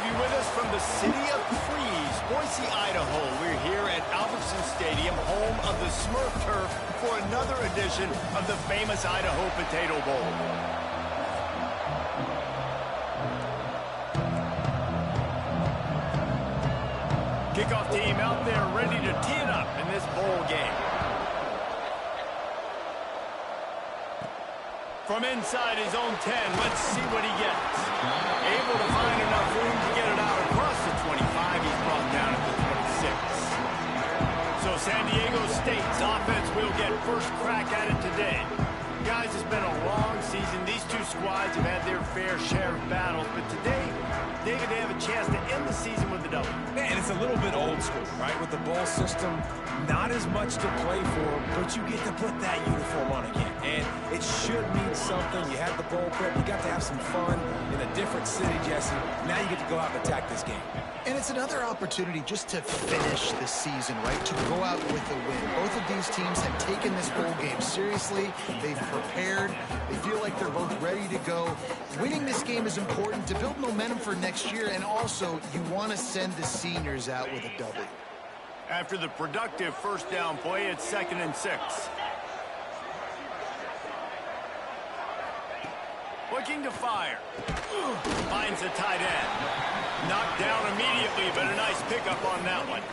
you with us from the city of trees, Boise, Idaho. We're here at Albertson Stadium, home of the Smurf Turf, for another edition of the famous Idaho Potato Bowl. Kickoff team out there ready to tee it up in this bowl game. From inside his own 10, let's see what he gets. Able to find enough room to get it out across the 25. He's brought down at the 26. So San Diego State's offense will get first crack at it today. Guys, it's been a long season. These two squads have had their fair share of battles, but today, David, they have a chance to end the season with a double. Man, it's a little bit old school, right? With the bowl system, not as much to play for, but you get to put that uniform on again. And it should mean something. You had the bowl prep. You got to have some fun in a different city, Jesse. Now you get to go out and attack this game. And it's another opportunity just to finish the season, right? To go out with a win. Both of these teams have taken this bowl game seriously. They've prepared. They feel like they're both ready to go. Winning this game is important to build momentum for next year, and also you want to send the seniors out with a W. After the productive first down play, it's 2nd and 6. Looking to fire. Finds a tight end. Knocked down immediately, but a nice pickup on that one.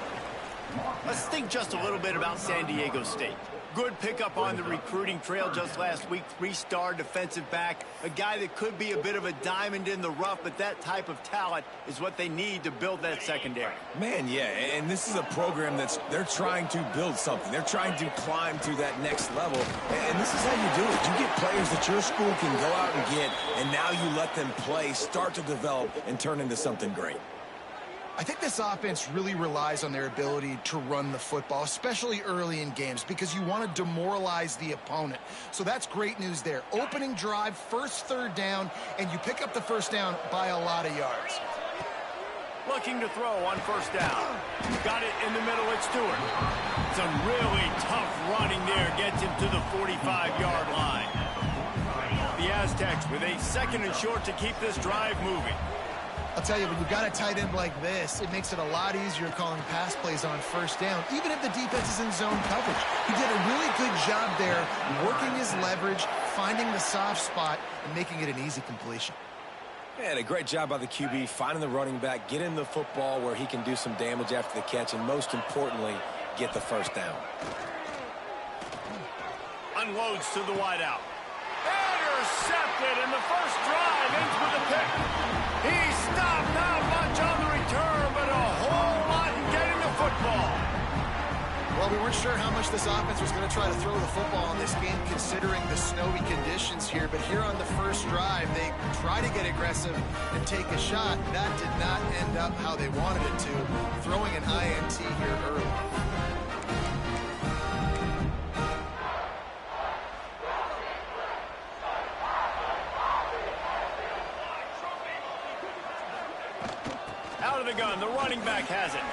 Let's think just a little bit about San Diego State. Good pickup on the recruiting trail just last week. 3-star defensive back. A guy that could be a bit of a diamond in the rough, but that type of talent is what they need to build that secondary. Man, yeah, and this is a program they're trying to build something. They're trying to climb to that next level, and this is how you do it. You get players that your school can go out and get, and now you let them play, start to develop, and turn into something great. I think this offense really relies on their ability to run the football, especially early in games, because you want to demoralize the opponent. So that's great news there. Opening drive, first third down, and you pick up the first down by a lot of yards. Looking to throw on first down. Got it in the middle at Stewart. Some really tough running there gets him to the 45-yard line. The Aztecs with a 2nd and short to keep this drive moving. I'll tell you, when you've got a tight end like this, it makes it a lot easier calling pass plays on first down, even if the defense is in zone coverage. He did a really good job there, working his leverage, finding the soft spot, and making it an easy completion. And a great job by the QB, finding the running back, getting the football where he can do some damage after the catch, and most importantly, get the first down. Unloads to the wideout. Intercepted, and the first drive ends with a pick. He stopped, not much on the return, but a whole lot in getting the football. Well, we weren't sure how much this offense was going to try to throw the football in this game, considering the snowy conditions here. But here on the first drive, they try to get aggressive and take a shot. That did not end up how they wanted it to, throwing an INT here early. Out of the gun, the running back has it.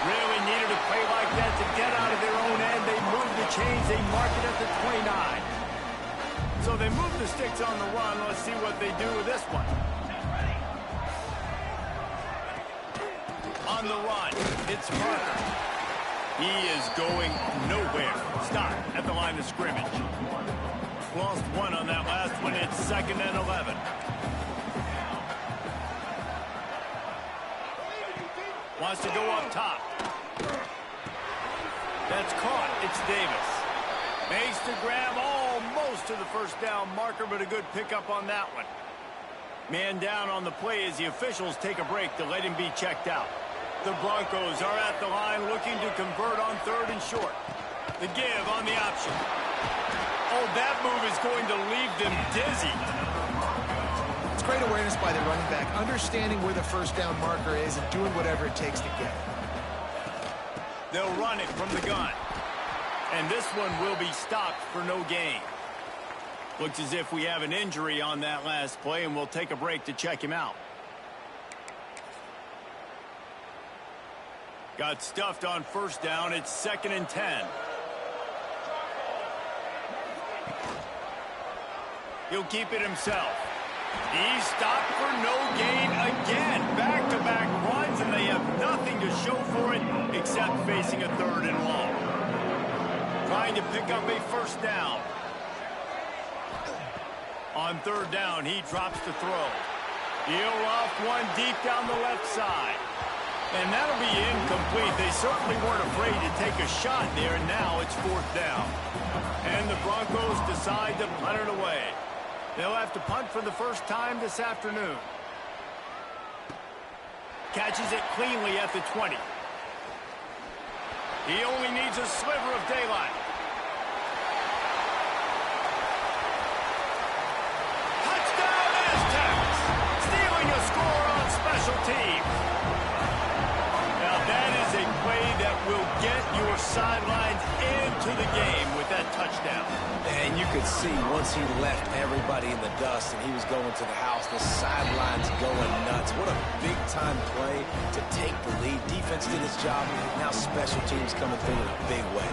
Really needed a play like that to get out of their own end. They moved the chains, they mark it at the 29. So they move the sticks on the run. Let's see what they do with this one. On the run, it's Parker. He is going nowhere. Stop at the line of scrimmage. Lost one on that last one. It's 2nd and 11. Wants to go up top. That's caught. It's Davis. Makes the grab almost to the first down marker, but a good pickup on that one. Man down on the play as the officials take a break to let him be checked out. The Broncos are at the line looking to convert on 3rd and short. The give on the option. Oh, that move is going to leave them dizzy. Great awareness by the running back, understanding where the first down marker is and doing whatever it takes to get it. They'll run it from the gun. And this one will be stopped for no gain. Looks as if we have an injury on that last play, and we'll take a break to check him out. Got stuffed on first down. It's 2nd and 10. He'll keep it himself. He's stopped for no gain again. Back-to-back runs, and they have nothing to show for it except facing a 3rd and long. Trying to pick up a 1st down. On 3rd down, he drops to throw. He'll off one deep down the left side. And that'll be incomplete. They certainly weren't afraid to take a shot there, and now it's 4th down. And the Broncos decide to punt it away. They'll have to punt for the first time this afternoon. Catches it cleanly at the 20. He only needs a sliver of daylight. Touchdown Aztecs! Stealing a score on special teams. Now that is a play that will get your sidelines into the game with that touchdown. And you could see once he left everybody in the dust and he was going to the house, the sidelines going nuts. What a big-time play to take the lead. Defense did its job. Now special teams coming through in a big way.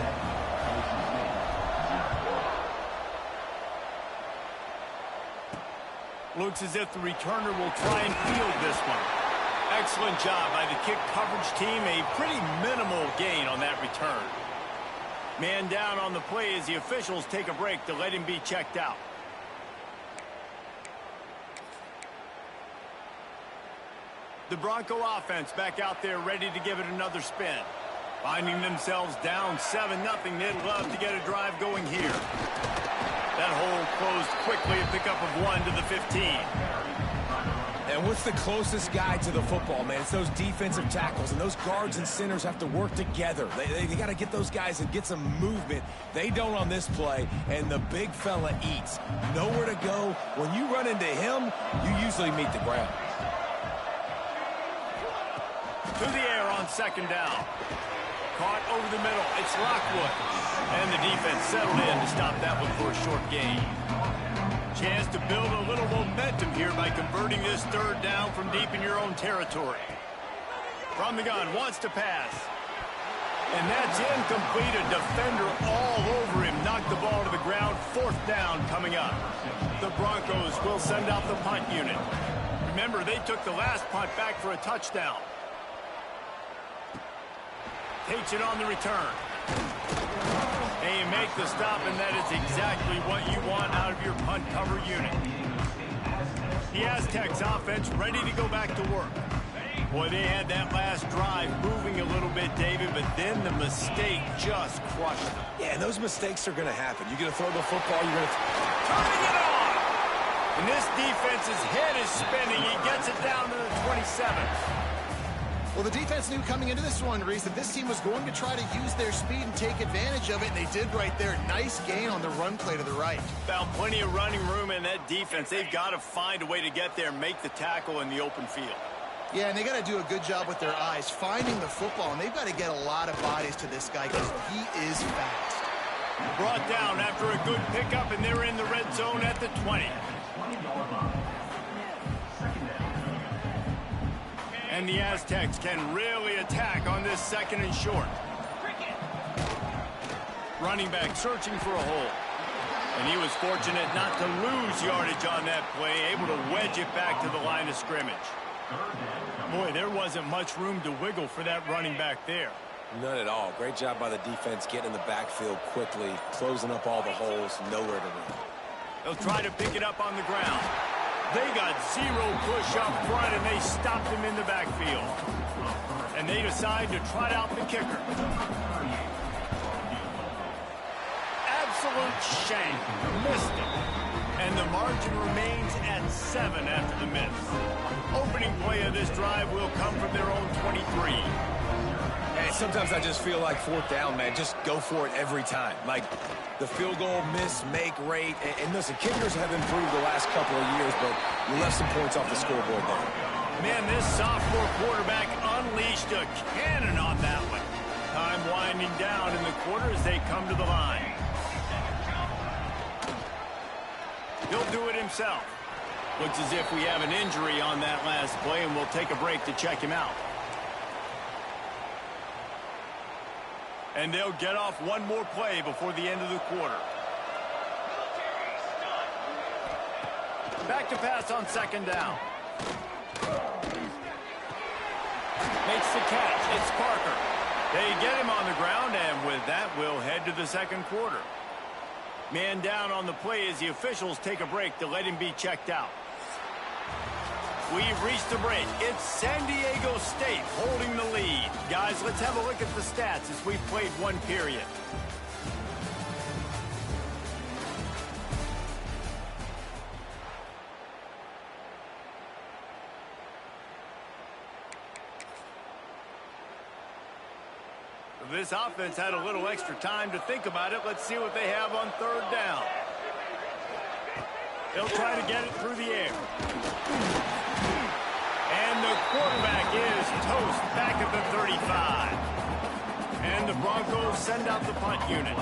Looks as if the returner will try and field this one. Excellent job by the kick coverage team. A pretty minimal gain on that return. Man down on the play as the officials take a break to let him be checked out. The Bronco offense back out there ready to give it another spin. Finding themselves down 7-0, they'd love to get a drive going here. That hole closed quickly, a pickup of 1 to the 15. And what's the closest guy to the football, man? It's those defensive tackles, and those guards and centers have to work together. They got to get those guys and get some movement. They don't on this play, and the big fella eats. Nowhere to go. When you run into him, you usually meet the ground. To the air on 2nd down. Caught over the middle. It's Lockwood. And the defense settled in to stop that one for a short gain. Chance to build a little momentum here by converting this 3rd down from deep in your own territory. From the gun, wants to pass. And that's incomplete. A defender all over him. Knocked the ball to the ground. 4th down coming up. The Broncos will send out the punt unit. Remember, they took the last punt back for a touchdown. Takes it on the return. They make the stop, and that is exactly what you want out of your punt cover unit. The Aztecs offense ready to go back to work. Boy, they had that last drive moving a little bit, David, but then the mistake just crushed them. Yeah, and those mistakes are going to happen. You're going to throw the football, you're going to... Turning it on! And this defense's head is spinning. He gets it down to the 27th. Well, the defense knew coming into this one, Reese, that this team was going to try to use their speed and take advantage of it, and they did right there. Nice gain on the run play to the right. Found plenty of running room in that defense. They've got to find a way to get there and make the tackle in the open field. Yeah, and they got to do a good job with their eyes, finding the football, and they've got to get a lot of bodies to this guy because he is fast. Brought down after a good pickup, and they're in the red zone at the 20. And the Aztecs can really attack on this 2nd and short. Running back searching for a hole. And he was fortunate not to lose yardage on that play, able to wedge it back to the line of scrimmage. Boy, there wasn't much room to wiggle for that running back there. None at all. Great job by the defense getting in the backfield quickly, closing up all the holes, nowhere to run. They'll try to pick it up on the ground. They got 0 push up front, and they stopped him in the backfield. And they decide to trot out the kicker. Absolute shank. Missed it. And the margin remains at 7 after the miss. Opening play of this drive will come from their own 23. Hey, sometimes I just feel like 4th down, man. Just go for it every time. Like the field goal miss-make rate. And listen, kickers have improved the last couple of years, but you left some points off the scoreboard there. Man, this sophomore quarterback unleashed a cannon on that one. Time winding down in the quarter as they come to the line. He'll do it himself. Looks as if we have an injury on that last play, and we'll take a break to check him out. And they'll get off one more play before the end of the quarter. Back to pass on 2nd down. Makes the catch. It's Parker. They get him on the ground, and with that, we'll head to the second quarter. Man down on the play as the officials take a break to let him be checked out. We've reached the break. It's San Diego State holding the lead. Guys, let's have a look at the stats as we've played one period. This offense had a little extra time to think about it. Let's see what they have on third down. They'll try to get it through the air. And the quarterback is toast back at the 35. And the Broncos send out the punt unit.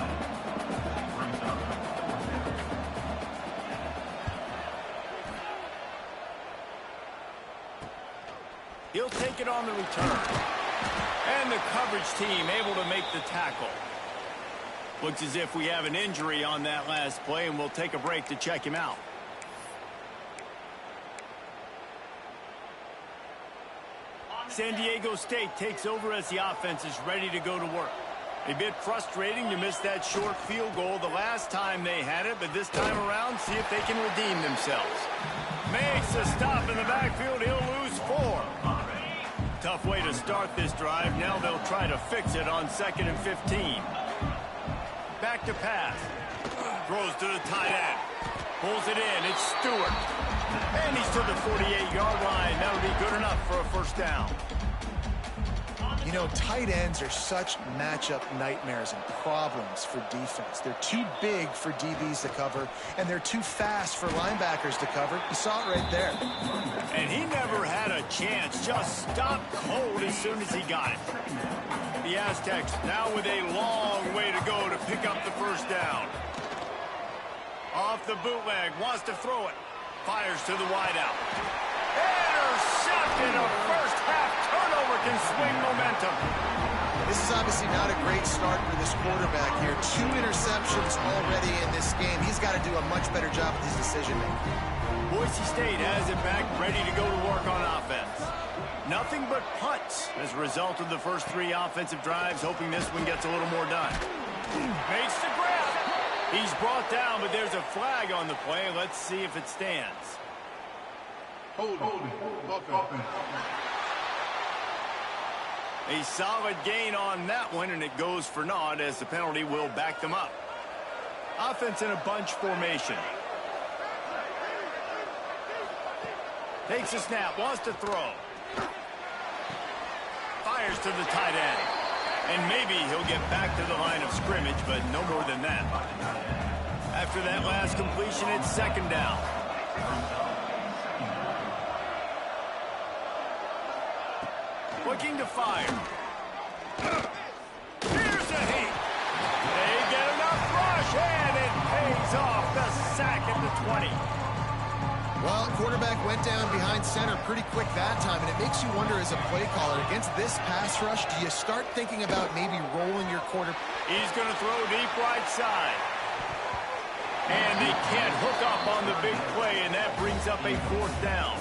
He'll take it on the return. And the coverage team able to make the tackle. Looks as if we have an injury on that last play, and we'll take a break to check him out. San Diego State takes over as the offense is ready to go to work. A bit frustrating to miss that short field goal the last time they had it, but this time around, see if they can redeem themselves. Makes a stop in the backfield. He'll lose 4. Tough way to start this drive. Now they'll try to fix it on 2nd and 15. Back to pass. Throws to the tight end. Pulls it in. It's Stewart. And he's to the 48-yard line. That'll be good enough for a first down. You know, tight ends are such matchup nightmares and problems for defense. They're too big for DBs to cover, and they're too fast for linebackers to cover. You saw it right there. And he never had a chance. Just stopped cold as soon as he got it. The Aztecs now with a long way to go to pick up the first down. Off the bootleg, wants to throw it. Fires to the wideout. Intercepted. A first half turnover can swing momentum. This is obviously not a great start for this quarterback here. 2 interceptions already in this game. He's got to do a much better job with his decision-making. Boise State has it back ready to go to work on offense. Nothing but punts as a result of the first 3 offensive drives, hoping this one gets a little more done. Makes the grab. He's brought down, but there's a flag on the play. Let's see if it stands. Hold it. A solid gain on that one, and it goes for naught as the penalty will back them up. Offense in a bunch formation. Takes a snap, wants to throw. Fires to the tight end. And maybe he'll get back to the line of scrimmage, but no more than that. After that last completion, it's 2nd down. Looking to fire. Here's a heat. They get enough rush, and it pays off. The sack at the 20. Well, quarterback went down behind center pretty quick that time, and it makes you wonder as a play caller, against this pass rush, do you start thinking about maybe rolling your quarterback? He's going to throw deep right side. And they can't hook up on the big play, and that brings up a 4th down.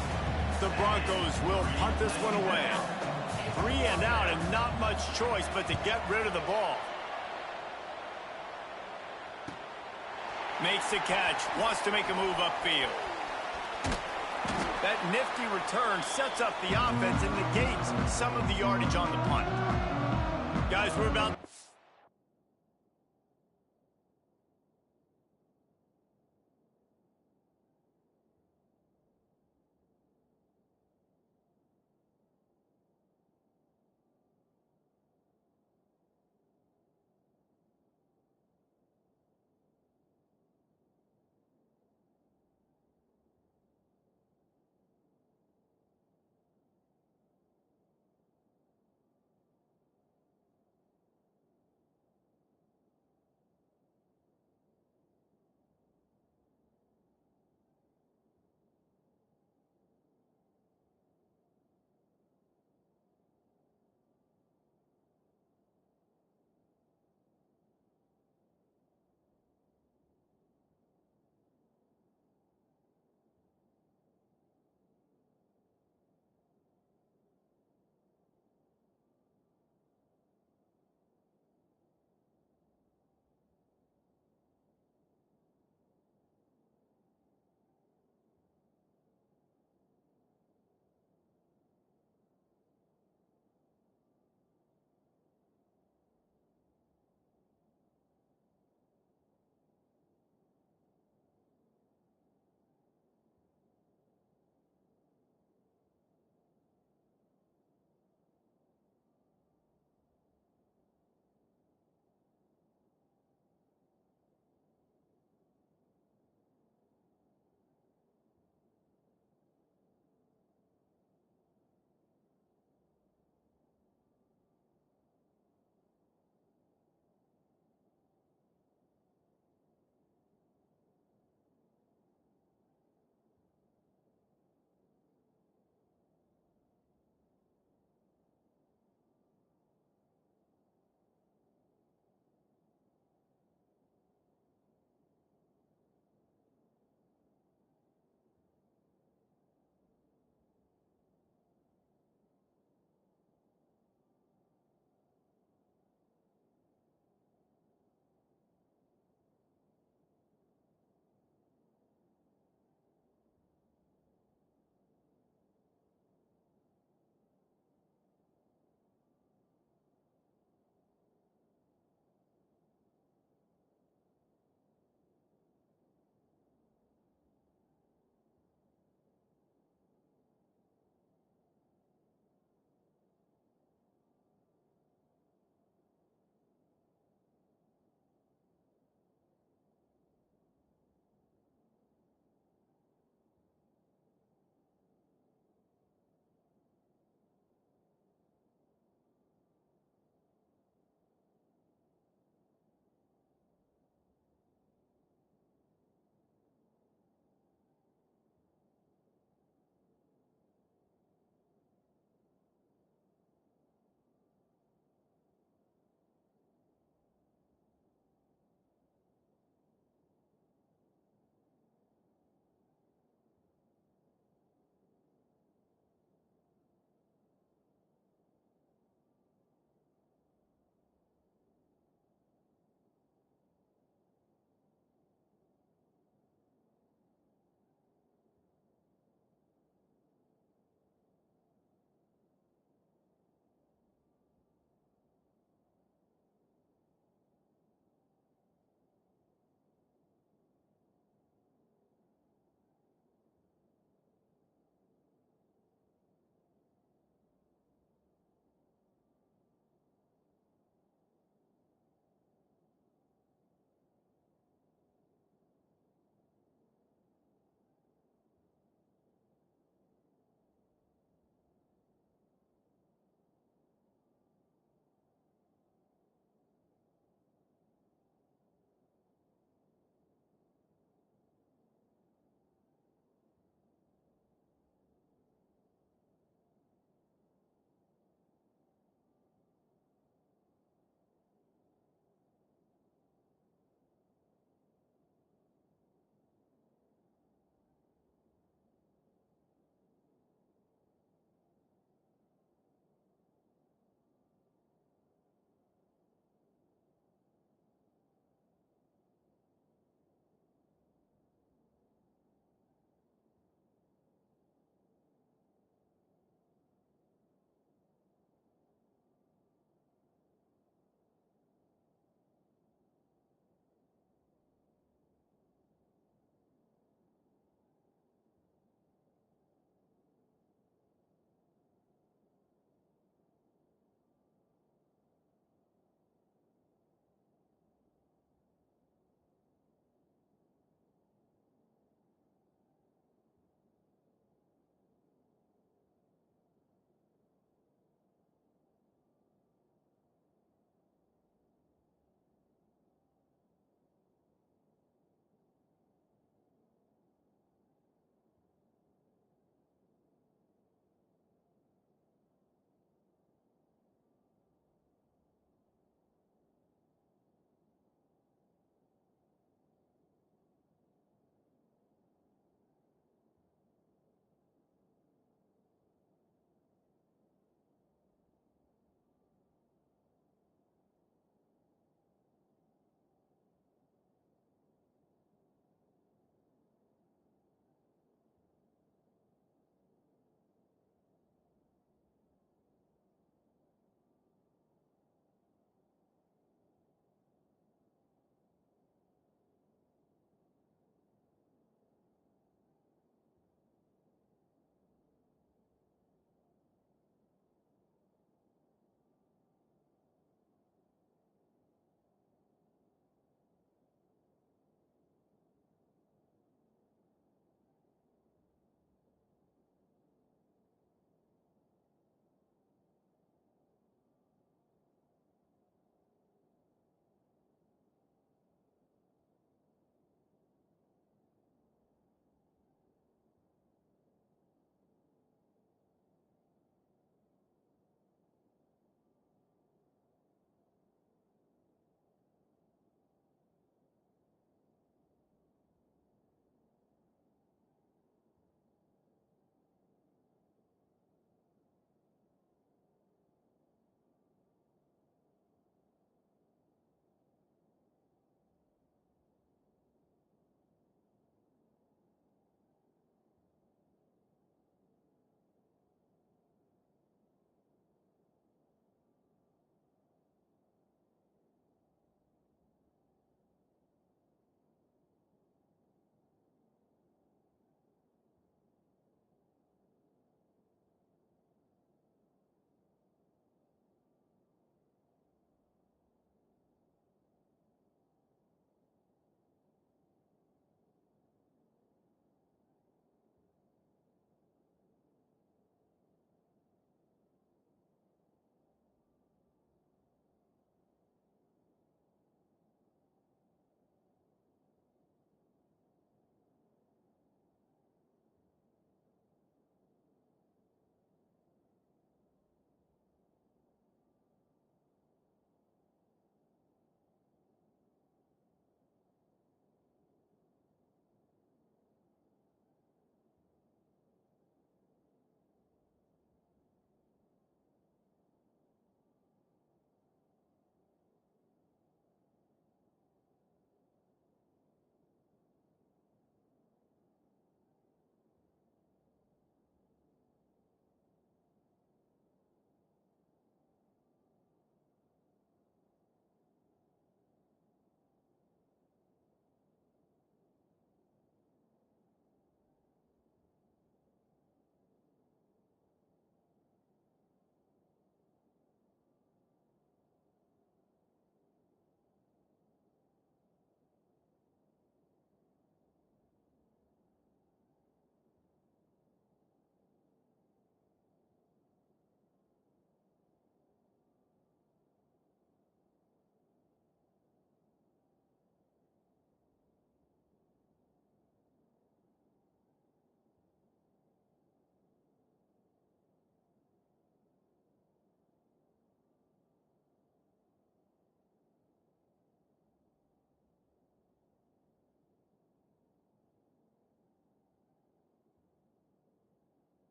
The Broncos will punt this one away. 3 and out, and not much choice but to get rid of the ball. Makes the catch, wants to make a move upfield. That nifty return sets up the offense and negates some of the yardage on the punt. Guys, we're about...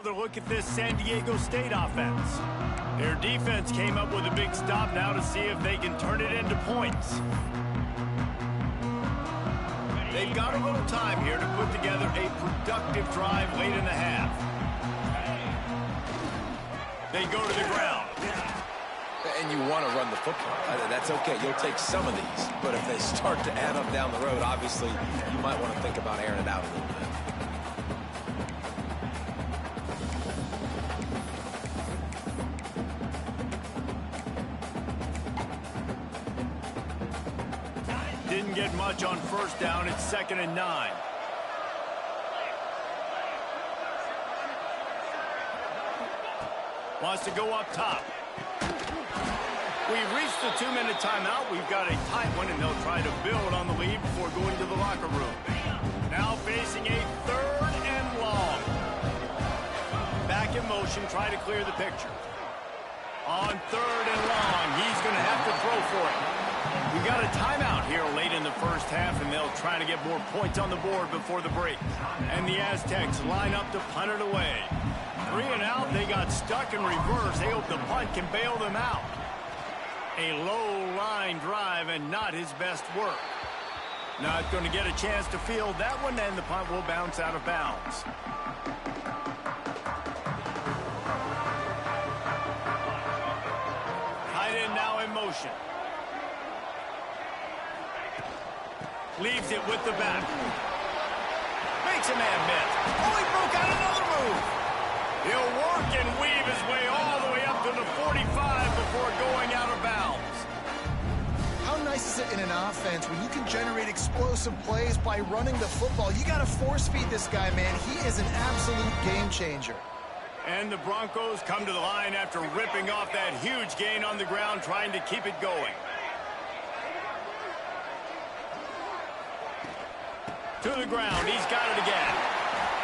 another look at this San Diego State offense. Their defense came up with a big stop now to see if they can turn it into points. They've got a little time here to put together a productive drive late in the half. They go to the ground. And you want to run the football. That's okay. You'll take some of these. But if they start to add up down the road, obviously, you might want to think about airing it out a little bit. Didn't get much on first down. It's 2nd and 9. Wants to go up top. We've reached the 2-minute timeout. We've got a tight one, and they'll try to build on the lead before going to the locker room. Now facing a 3rd and long. Back in motion, try to clear the picture. On 3rd and long, he's going to have to throw for it. We got a timeout here late in the first half, and they'll try to get more points on the board before the break. And the Aztecs line up to punt it away. 3 and out, they got stuck in reverse. They hope the punt can bail them out. A low-line drive and not his best work. Not going to get a chance to field that one, and the punt will bounce out of bounds. Tight end now in motion. Leaves it with the back. Makes a man miss. Oh, he broke out another move. He'll work and weave his way all the way up to the 45 before going out of bounds. How nice is it in an offense when you can generate explosive plays by running the football? You got to force feed this guy, man. He is an absolute game changer. And the Broncos come to the line after ripping off that huge gain on the ground, trying to keep it going. To the ground, he's got it again.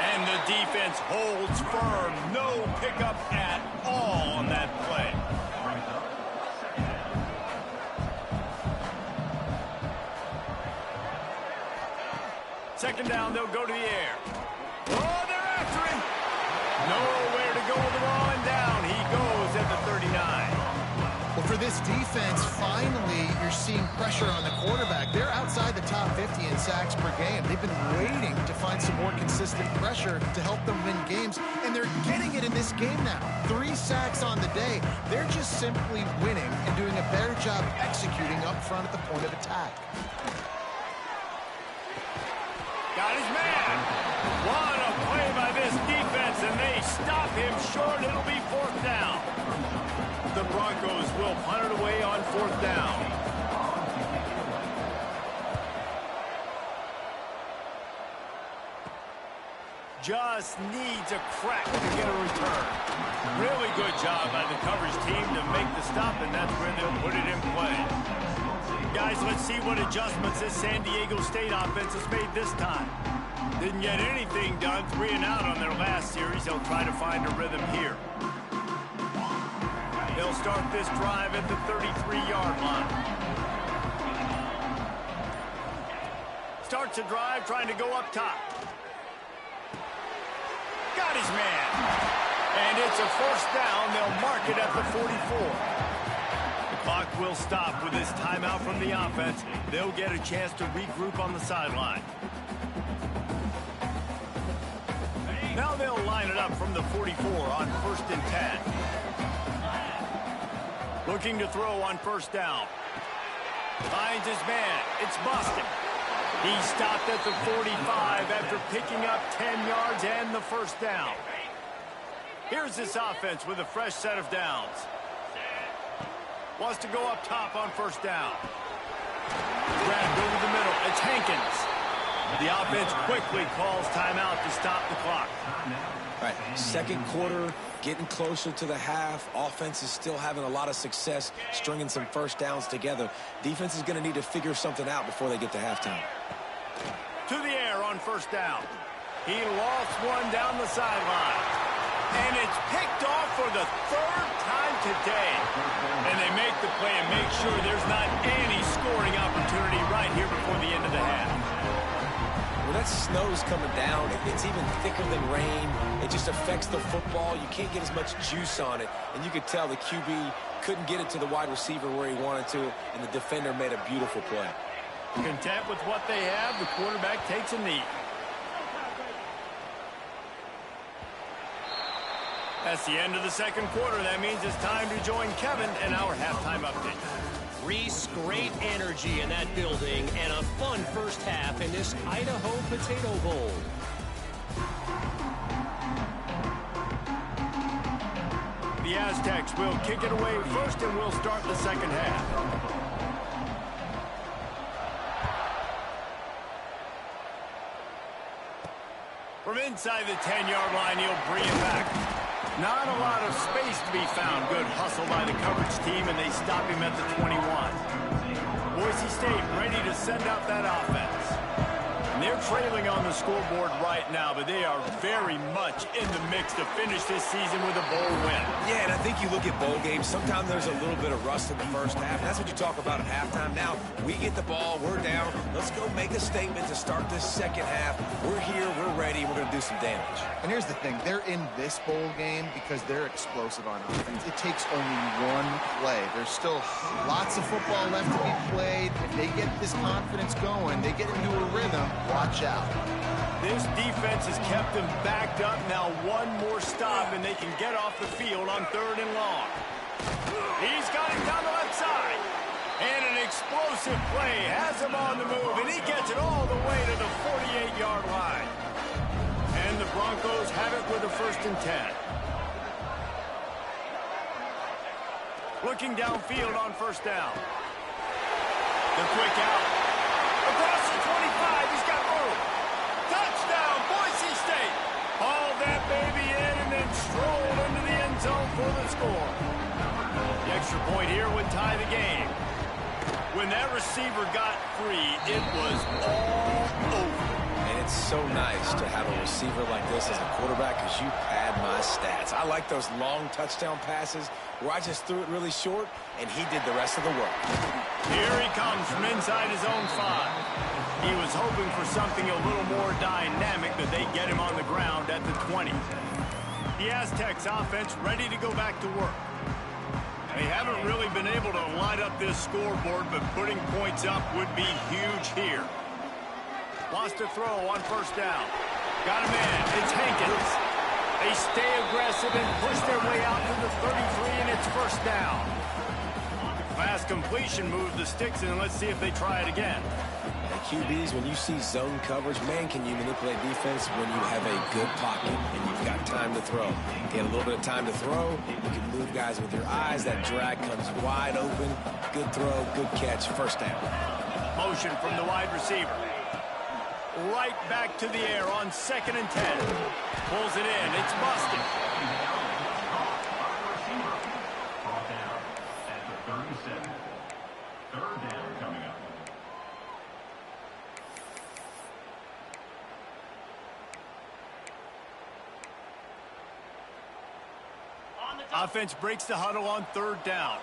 And the defense holds firm. No pickup at all on that play. Second down, they'll go to the air. Oh, they're after him. Nowhere to go with the ball, and down he goes at the 39. Well, for this defense, finally, you're seeing pressure on the quarterback. They're outside the top 50 in sacks per game. They've been waiting to find some more consistent pressure to help them win games, and they're getting it in this game now. 3 sacks on the day. They're just simply winning and doing a better job executing up front at the point of attack. Got his man. What a play by this defense, and they stop him short. It'll be 4th down. The Broncos will punt it away on 4th down. Just needs a crack to get a return. Really good job by the coverage team to make the stop, and that's where they'll put it in play. Guys, let's see what adjustments this San Diego State offense has made this time. Didn't get anything done, 3 and out on their last series. They'll try to find a rhythm here. They'll start this drive at the 33-yard line. Starts a drive trying to go up top. Got his man. And it's a 1st down. They'll mark it at the 44. The clock will stop with this timeout from the offense. They'll get a chance to regroup on the sideline. Now they'll line it up from the 44 on 1st and 10. Looking to throw on 1st down. Finds his man. It's Boston. He stopped at the 45 after picking up 10 yards and the 1st down. Here's this offense with a fresh set of downs. Wants to go up top on 1st down. Grabbed over the middle. It's Hankins. The offense quickly calls timeout to stop the clock. All right, 2nd quarter, getting closer to the half. Offense is still having a lot of success stringing some 1st downs together. Defense is going to need to figure something out before they get to halftime. To the air on 1st down. He lost one down the sideline. And it's picked off for the 3rd time today. And they make the play and make sure there's not any scoring opportunity right here before the end of the half. When that snow's coming down, it's even thicker than rain. It just affects the football. You can't get as much juice on it. And you could tell the QB couldn't get it to the wide receiver where he wanted to, and the defender made a beautiful play. Content with what they have, the quarterback takes a knee. That's the end of the second quarter. That means it's time to join Kevin in our halftime update. Reese, great energy in that building and a fun first half in this Idaho Potato Bowl. The Aztecs will kick it away first, and we'll start the second half. From inside the 10-yard line, he'll bring it back. Not a lot of space to be found. Good hustle by the coverage team, and they stop him at the 21. Boise State ready to send out that offense. And they're trailing on the scoreboard right now, but they are very much in the mix to finish this season with a bowl win. Yeah, and I think you look at bowl games, sometimes there's a little bit of rust in the first half. That's what you talk about at halftime. Now, we get the ball, we're down. Let's go make a statement to start this second half. We're here, we're ready, we're going to do some damage. And here's the thing. They're in this bowl game because they're explosive on offense. It takes only one play. There's still lots of football left to be played. If they get this confidence going, they get into a rhythm, watch out. This defense has kept them backed up. Now one more stop, and they can get off the field on 3rd and long. He's got it down the left side. And an explosive play has him on the move, and he gets it all the way to the 48-yard line. And the Broncos have it with a 1st and 10. Looking downfield on 1st down. The quick out. Across the 25, he's got room. Touchdown, Boise State. Hauled that baby in and then strolled into the end zone for the score. The extra point here would tie the game. When that receiver got free, it was all over. And it's so nice to have a receiver like this as a quarterback because you pad my stats. I like those long touchdown passes where I just threw it really short and he did the rest of the work. Here he comes from inside his own 5. He was hoping for something a little more dynamic, but they get him on the ground at the 20. The Aztecs offense ready to go back to work. They haven't really been able to light up this scoreboard, but putting points up would be huge here. Lost a throw on 1st down. Got a man. It's Hankins. They stay aggressive and push their way out to the 33, and it's 1st down. Fast completion moves the sticks, and let's see if they try it again. And QBs, when you see zone coverage, man, can you manipulate defense when you have a good pocket and you've got time to throw. Get a little bit of time to throw. You can move guys with your eyes. That drag comes wide open. Good throw, good catch, 1st down. Motion from the wide receiver. Right back to the air on 2nd and 10. Pulls it in. It's busted. Offense breaks the huddle on 3rd down.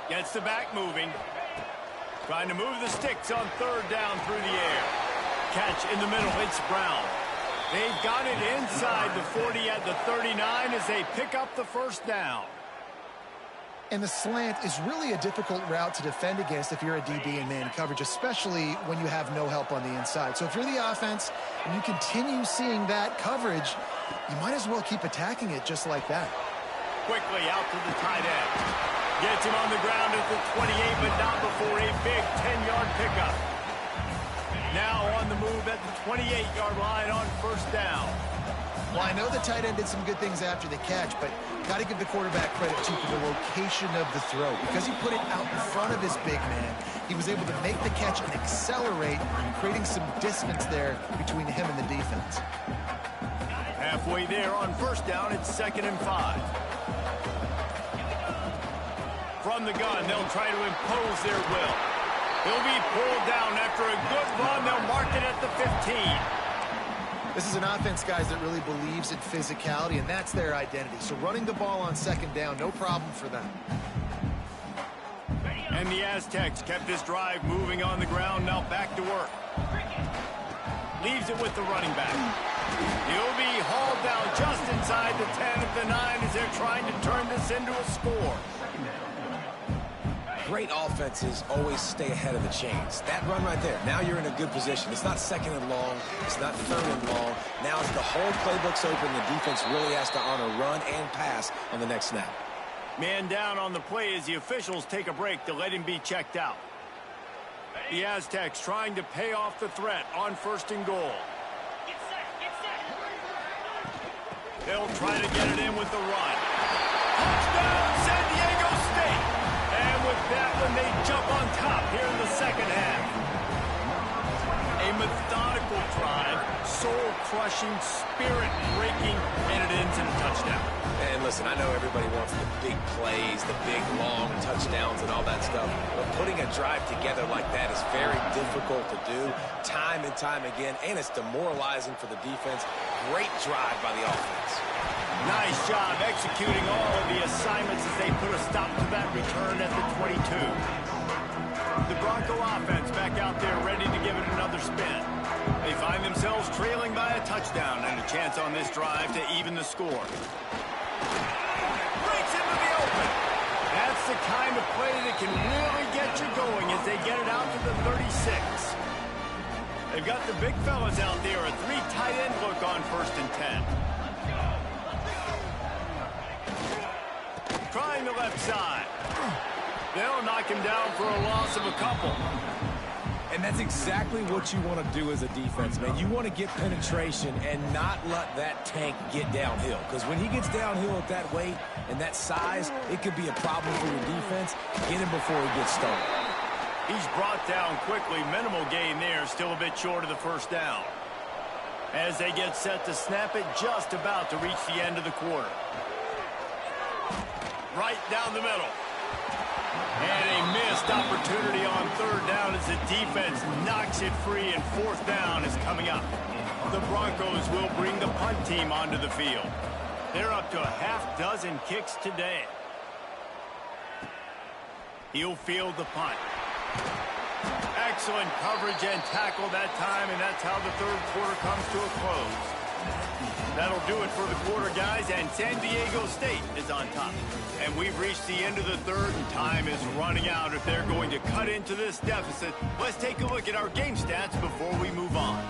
Gets the back moving. Trying to move the sticks on 3rd down through the air. Catch in the middle. It's Brown. They've got it inside the 40 at the 39 as they pick up the 1st down. And the slant is really a difficult route to defend against if you're a DB in man coverage, especially when you have no help on the inside. So if you're the offense and you continue seeing that coverage, you might as well keep attacking it just like that. Quickly out to the tight end. Gets him on the ground at the 28, but not before a big 10-yard pickup. Now on the move at the 28-yard line on 1st down. Well, I know the tight end did some good things after the catch, but got to give the quarterback credit, too, for the location of the throw. Because he put it out in front of his big man, he was able to make the catch and accelerate, creating some distance there between him and the defense. Halfway there on 1st down, it's 2nd and 5. From the gun, they'll try to impose their will. He'll be pulled down after a good run. They'll mark it at the 15. This is an offense, guys, that really believes in physicality, and that's their identity. So running the ball on 2nd down, no problem for them. And the Aztecs kept this drive moving on the ground. Now back to work. leaves it with the running back. He'll be hauled down just inside the 10 at the 9 as they're trying to turn this into a score. Great offenses always stay ahead of the chains. That run right there, now you're in a good position. It's not second and long. It's not third and long. Now as the whole playbook's open, the defense really has to honor run and pass on the next snap. Man down on the play as the officials take a break to let him be checked out. The Aztecs trying to pay off the threat on 1st and goal. They'll try to get it in with the run. Touchdown, San Diego State! And with that one, they jump on top here in the second half. A methodical drive, soul-crushing, spirit-breaking, and it ends in a touchdown. And listen, I know everybody wants the big plays, the big, long touchdowns and all that stuff, but putting a drive together like that is very difficult to do time and time again, and it's demoralizing for the defense. Great drive by the offense. Nice job executing all of the assignments as they put a stop to that return at the 22. The Bronco offense back out there ready to give it another spin. They find themselves trailing by a touchdown and a chance on this drive to even the score. Breaks into the open. That's the kind of play that can really get you going as they get it out to the 36. They've got the big fellas out there, a 3 tight end look on 1st and 10. Trying the left side. They'll knock him down for a loss of a couple. And that's exactly what you want to do as a defense, man. You want to get penetration and not let that tank get downhill. Because when he gets downhill at that weight and that size, it could be a problem for your defense. Get him before he gets started. He's brought down quickly. Minimal gain there. Still a bit short of the 1st down. As they get set to snap it, just about to reach the end of the quarter. Right down the middle. And a missed opportunity on 3rd down as the defense knocks it free, and 4th down is coming up. The Broncos will bring the punt team onto the field. They're up to a half-dozen kicks today. He'll field the punt. Excellent coverage and tackle that time, and that's how the 3rd quarter comes to a close. That'll do it for the quarter, guys, and San Diego State is on top. And we've reached the end of the 3rd, and time is running out if they're going to cut into this deficit. Let's take a look at our game stats before we move on.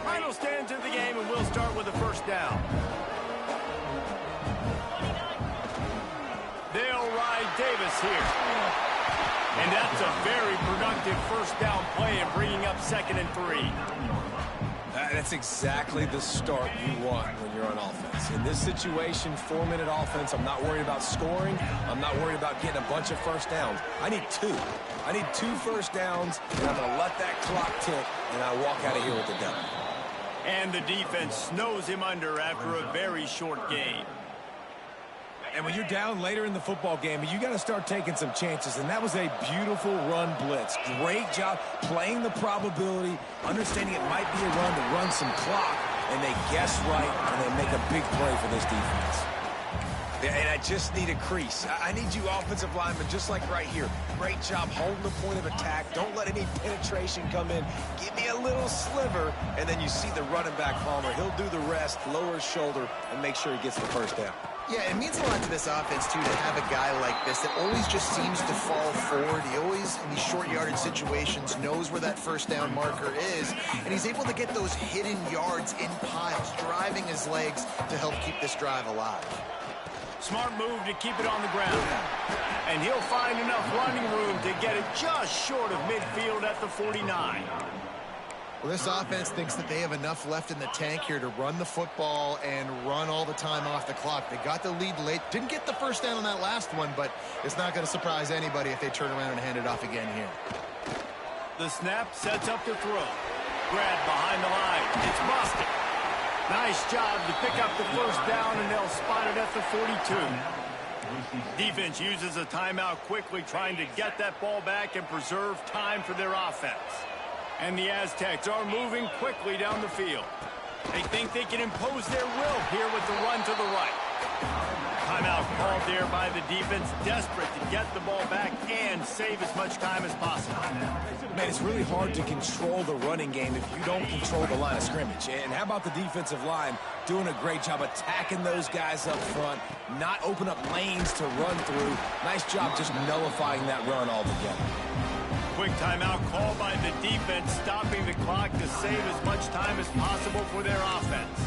Final stands of the game, and we'll start with the 1st down. They'll ride Davis here. And that's a very productive 1st down play and bringing up 2nd and 3. That's exactly the start you want when you're on offense. In this situation, 4-minute offense, I'm not worried about scoring. I'm not worried about getting a bunch of 1st downs. I need 2. I need 2 1st downs, and I'm going to let that clock tick, and I walk out of here with the W. And the defense snows him under after a very short game. And when you're down later in the football game, you got to start taking some chances. And that was a beautiful run blitz. Great job playing the probability, understanding it might be a run to run some clock. And they guess right, and they make a big play for this defense. And I just need a crease. I need you offensive linemen, just like right here. Great job holding the point of attack. Don't let any penetration come in. Give me a little sliver, and then you see the running back, Palmer. He'll do the rest, lower his shoulder, and make sure he gets the 1st down. Yeah, it means a lot to this offense, too, to have a guy like this that always just seems to fall forward. He always, in these short yardage situations, knows where that 1st down marker is, and he's able to get those hidden yards in piles, driving his legs to help keep this drive alive. Smart move to keep it on the ground. And he'll find enough running room to get it just short of midfield at the 49. Well, this offense thinks that they have enough left in the tank here to run the football and run all the time off the clock. They got the lead late. Didn't get the 1st down on that last one, but it's not going to surprise anybody if they turn around and hand it off again here. The snap sets up the throw. Grab behind the line. It's busted. Nice job to pick up the 1st down, and they'll spot it at the 42. Defense uses a timeout quickly, trying to get that ball back and preserve time for their offense. And the Aztecs are moving quickly down the field. They think they can impose their will here with the run to the right. timeout called there by the defense, desperate to get the ball back and save as much time as possible. Man, it's really hard to control the running game if you don't control the line of scrimmage. And how about the defensive line doing a great job attacking those guys up front, not open up lanes to run through. Nice job just nullifying that run altogether. Quick timeout called by the defense, stopping the clock to save as much time as possible for their offense.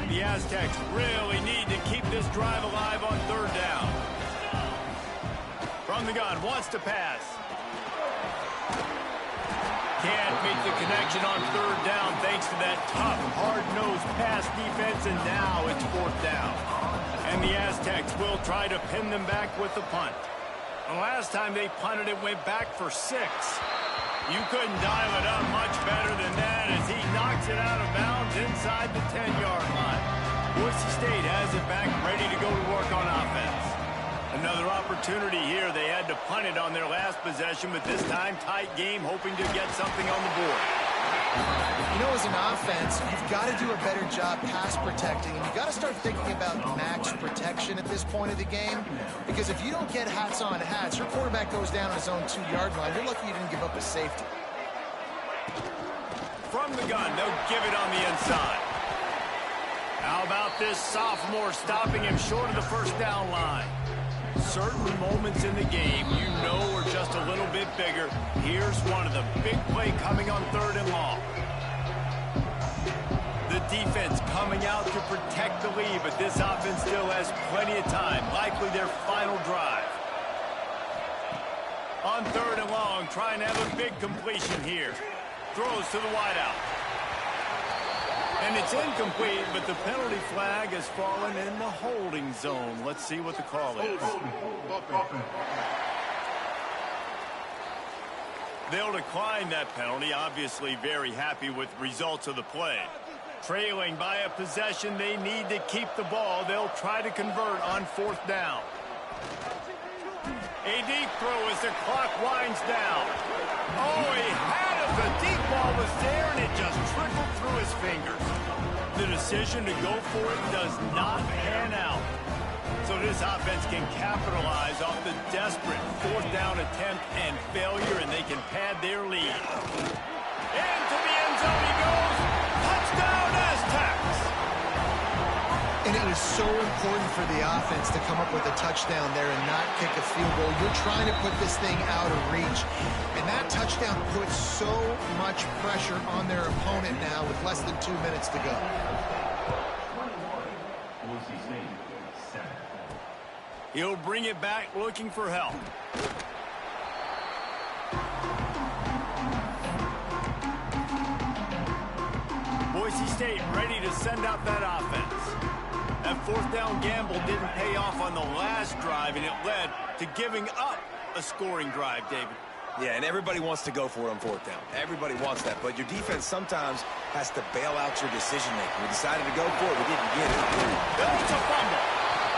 The Aztecs really need to keep this drive alive on third down. From the gun, wants to pass. Can't make the connection on third down thanks to that tough, hard-nosed pass defense, and now it's fourth down. And the Aztecs will try to pin them back with the punt. The last time they punted, it went back for 6. You couldn't dial it up much better than that as he knocks it out of bounds inside the 10-yard line. Boise State has it back, ready to go to work on offense. Another opportunity here. They had to punt it on their last possession, but this time tight game, hoping to get something on the board. You know, as an offense, you've got to do a better job pass protecting, and you've got to start thinking about max protection at this point of the game, because if you don't get hats on hats, your quarterback goes down on his own 2-yard line. You're lucky you didn't give up a safety. From the gun, they'll give it on the inside. How about this sophomore stopping him short of the first down line? Certain moments in the game you know are just a little bit bigger. Here's one of the big play coming on third and long. The defense coming out to protect the lead, but this offense still has plenty of time, likely their final drive. On third and long, trying to have a big completion here. Throws to the wideout. And it's incomplete, but the penalty flag has fallen in the holding zone. Let's see what the call is. They'll decline that penalty, obviously very happy with results of the play. Trailing by a possession, they need to keep the ball. They'll try to convert on fourth down. A deep throw as the clock winds down. Oh, he had it. The deep ball was there, and it just trickled through his fingers. The decision to go for it does not pan out. So this offense can capitalize off the desperate fourth down attempt and failure, and they can pad their lead. Into the end zone he goes. Touchdown, Aztecs! And it was so important for the offense to come up with a touchdown there and not kick a field goal. You're trying to put this thing out of reach. And that touchdown puts so much pressure on their opponent now with less than 2 minutes to go. He'll bring it back looking for help. Boise State ready to send out that offense. That fourth down gamble didn't pay off on the last drive, and it led to giving up a scoring drive, David. Yeah, and everybody wants to go for it on fourth down. Everybody wants that, but your defense sometimes has to bail out your decision-making. We decided to go for it. We didn't get it. It's a fumble.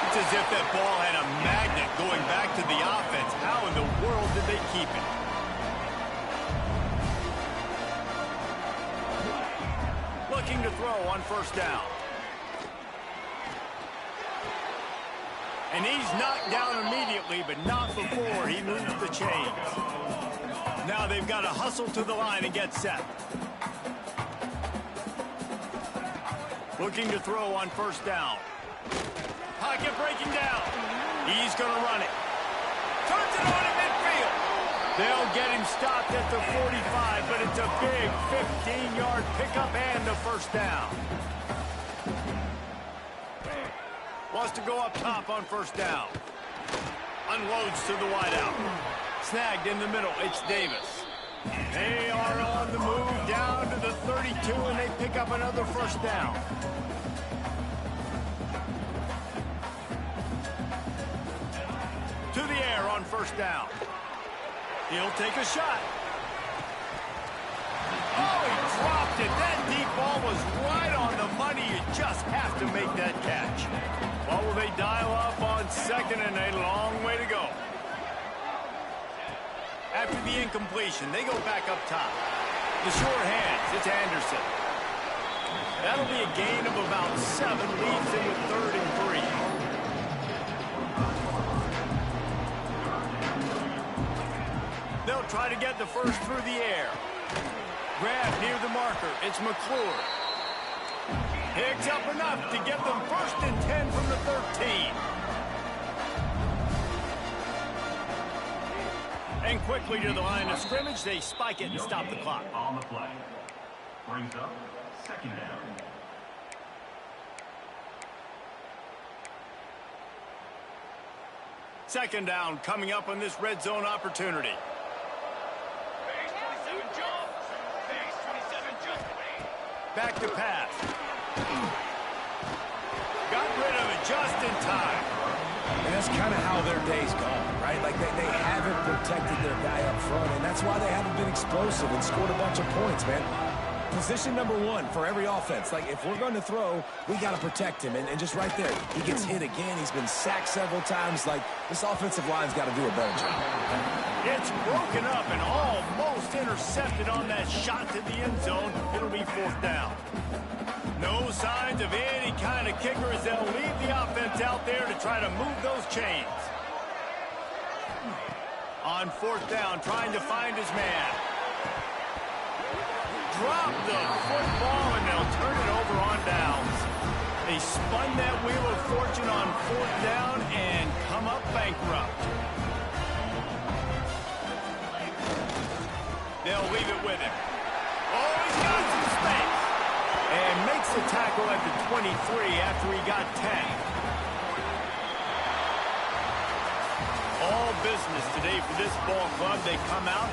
It's as if that ball had a magnet going back to the offense. How in the world did they keep it? Looking to throw on first down. And he's knocked down immediately, but not before he moves the chains. Now they've got to hustle to the line and get set. Looking to throw on first down. Pocket breaking down. He's going to run it. Turns it on in midfield. They'll get him stopped at the 45, but it's a big 15-yard pickup and a first down. Wants to go up top on first down. Unloads to the wideout. Snagged in the middle. It's Davis. They are on the move down to the 32, and they pick up another first down. To the air on first down. He'll take a shot. Oh, he dropped it. That deep ball was right on the money. You just have to make that catch. Well, will they dial up on second and a long way to go? After the incompletion, they go back up top. The short hands, it's Anderson. That'll be a gain of about 7, leaves him with 3rd and 3. They'll try to get the first through the air. Grab near the marker. It's McClure. Picks up enough to get them 1st and 10 from the 13. And quickly to the line of scrimmage, they spike it and stop the clock. On the play. Brings up 2nd down. Second down coming up on this red zone opportunity. Back to pass. Got rid of it just in time. And that's kind of how their day's gone, right? Like they haven't protected their guy up front, and that's why they haven't been explosive and scored a bunch of points, man. Position number 1 for every offense. Like, if we're going to throw, we got to protect him. And just right there, he gets hit again. He's been sacked several times. Like, this offensive line's got to do a better job. It's broken up and almost intercepted on that shot to the end zone. It'll be 4th down. No signs of any kind of kicker as they'll leave the offense out there to try to move those chains. On 4th down, trying to find his man. Drop the football, and they'll turn it over on downs. They spun that wheel of fortune on 4th down and come up bankrupt. They'll leave it with him. Oh, he's got some space. And makes the tackle at the 23 after he got 10. All business today for this ball club. They come out